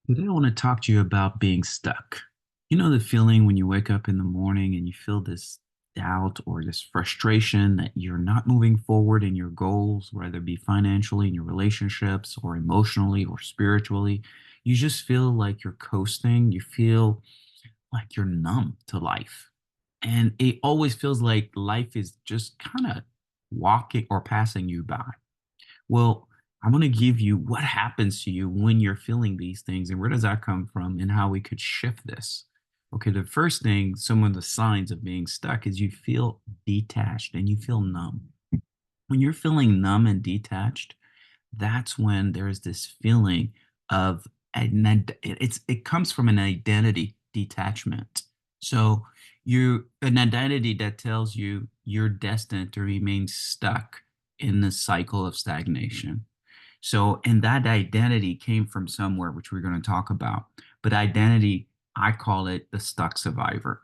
Today, I want to talk to you about being stuck. You know the feeling when you wake up in the morning and you feel this doubt or this frustration that you're not moving forward in your goals, whether it be financially, in your relationships, or emotionally, or spiritually. You just feel like you're coasting. You feel like you're numb to life. And it always feels like life is just kind of walking or passing you by. Well, I'm going to give you what happens to you when you're feeling these things and where does that come from and how we could shift this. Okay, the first thing, some of the signs of being stuck is you feel detached and you feel numb. When you're feeling numb and detached, that's when there's this feeling of it comes from an identity detachment. So you an identity that tells you you're destined to remain stuck in the cycle of stagnation. So, and that identity came from somewhere, which we're going to talk about. But identity, I call it the stuck survivor.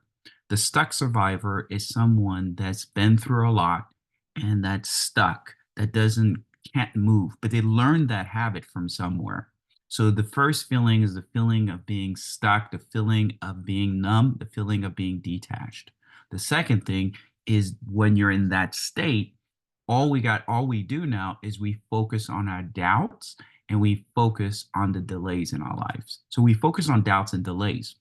The stuck survivor is someone that's been through a lot and that's stuck, that doesn't can't move, but they learned that habit from somewhere. So the first feeling is the feeling of being stuck, the feeling of being numb, the feeling of being detached. The second thing is when you're in that state, all we do now is we focus on our doubts and we focus on the delays in our lives. So we focus on doubts and delays.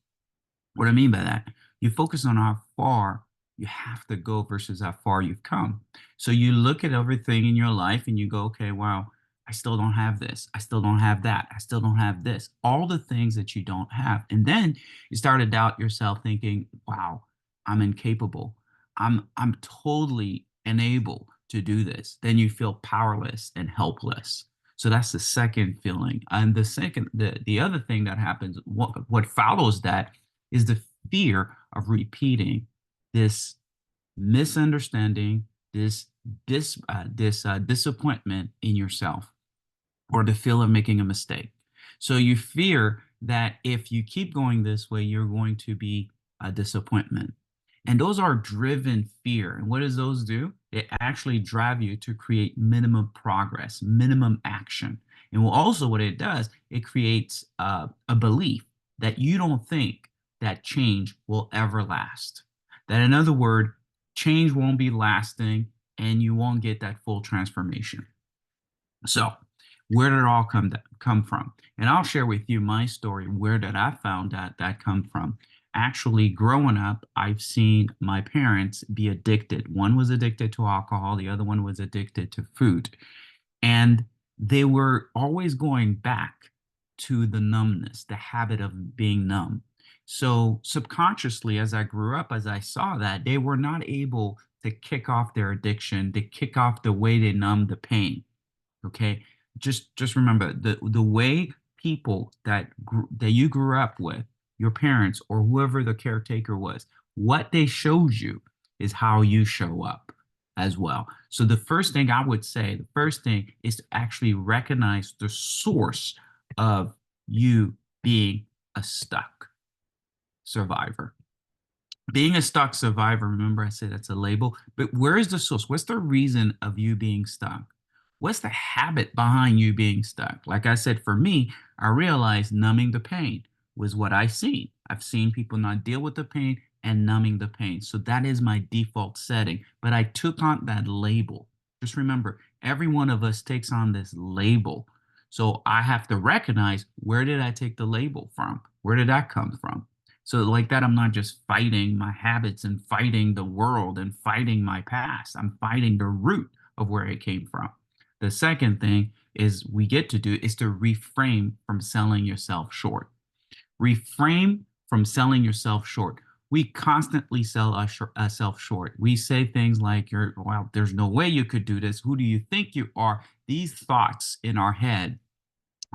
What I mean by that, you focus on how far you have to go versus how far you've come. So you look at everything in your life and you go, okay, wow, I still don't have this. I still don't have that. I still don't have this. All the things that you don't have. And then you start to doubt yourself thinking, wow, I'm incapable. I'm totally unable to do this. Then you feel powerless and helpless. So that's the second feeling. And the other thing that happens, what follows that is the fear of repeating this misunderstanding, this disappointment in yourself, or the fear of making a mistake. So you fear that if you keep going this way, you're going to be a disappointment. And those are driven fear. And what does those do? It actually drive you to create minimum progress, minimum action. And also what it does, it creates a belief that you don't think that change will ever last. That in other words, change won't be lasting and you won't get that full transformation. So, where did it all come from? And I'll share with you my story. Where did I found that come from? Actually, growing up, I've seen my parents be addicted. One was addicted to alcohol, the other one was addicted to food. And they were always going back to the numbness, the habit of being numb. So subconsciously, as I grew up, as I saw that, they were not able to kick off their addiction, to kick off the way they numb the pain. Okay, just remember the way people that you grew up with, your parents or whoever the caretaker was, what they showed you is how you show up as well. So the first thing I would say, the first thing is to actually recognize the source of you being a stuck survivor. Being a stuck survivor, remember I said that's a label, but where is the source? What's the reason of you being stuck? What's the habit behind you being stuck? Like I said, for me, I realized numbing the pain was what I seen. I've seen people not deal with the pain and numbing the pain. So that is my default setting. But I took on that label. Just remember, every one of us takes on this label. So I have to recognize, where did I take the label from? Where did that come from? So like that, I'm not just fighting my habits and fighting the world and fighting my past. I'm fighting the root of where it came from. The second thing is we get to do is to reframe from selling yourself short. Reframe from selling yourself short. We constantly sell ourselves short. We say things like, "You're well, there's no way you could do this. Who do you think you are?" These thoughts in our head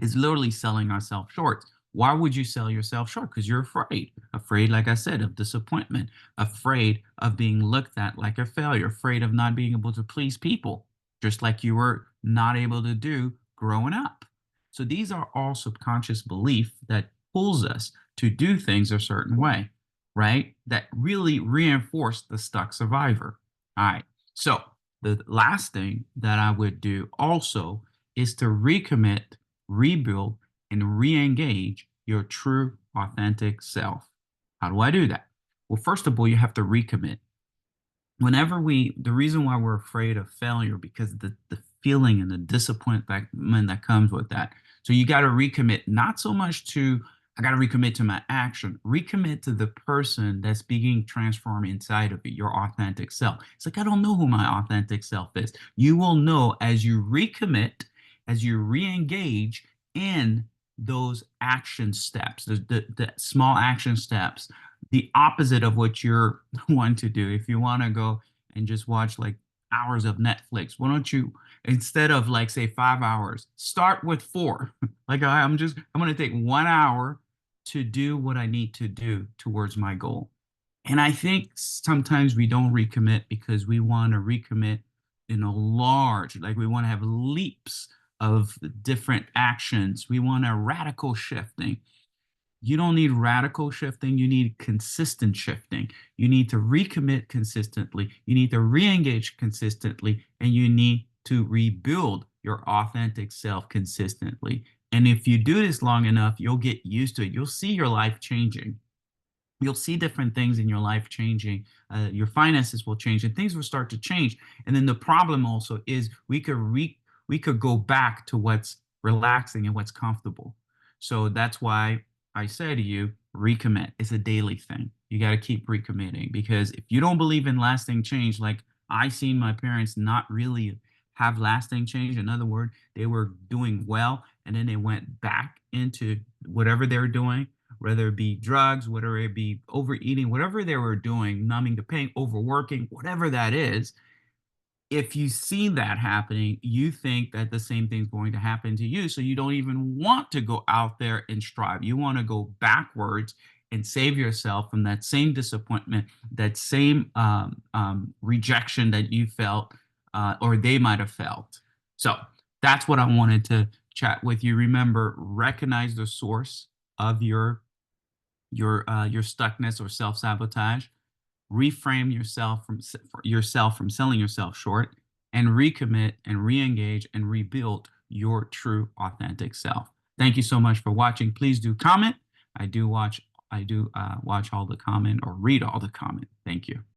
is literally selling ourselves short. Why would you sell yourself short? Because you're afraid. Afraid, like I said, of disappointment, afraid of being looked at like a failure, afraid of not being able to please people, just like you were not able to do growing up. So these are all subconscious belief that pulls us to do things a certain way, right? That really reinforce the stuck survivor. All right. So the last thing that I would do also is to recommit, rebuild, and re engage your true, authentic self. How do I do that? Well, first of all, you have to recommit. The reason why we're afraid of failure, because the feeling and the disappointment that comes with that. So you got to recommit, not so much to, I got to recommit to my action, recommit to the person that's being transformed inside of you, your authentic self. It's like, I don't know who my authentic self is. You will know as you recommit, as you re-engage in those action steps, the small action steps, the opposite of what you're wanting to do. If you want to go and just watch like hours of Netflix, why don't you, instead of like say 5 hours, start with four? Like I'm going to take 1 hour to do what I need to do towards my goal. And I think sometimes we don't recommit because we want to recommit in a large, like we want to have leaps of different actions. We want a radical shifting. You don't need radical shifting. You need consistent shifting. You need to recommit consistently. You need to re-engage consistently, and you need to rebuild your authentic self consistently. And if you do this long enough, you'll get used to it. You'll see your life changing. You'll see different things in your life changing. Your finances will change, and things will start to change. And then the problem also is we could go back to what's relaxing and what's comfortable. So that's why I say to you, recommit. It's a daily thing. You got to keep recommitting, because if you don't believe in lasting change, like I seen my parents not really have lasting change. In other words, they were doing well and then they went back into whatever they're doing, whether it be drugs, whether it be overeating, whatever they were doing, numbing the pain, overworking, whatever that is. If you see that happening, you think that the same thing's going to happen to you. So you don't even want to go out there and strive. You want to go backwards and save yourself from that same disappointment, that same rejection that you felt, or they might have felt. So that's what I wanted to chat with you. Remember, recognize the source of your stuckness or self-sabotage. Reframe yourself from selling yourself short, and recommit and re-engage and rebuild your true authentic self. Thank you so much for watching. Please do comment. I do watch all the comment or read all the comment. Thank you.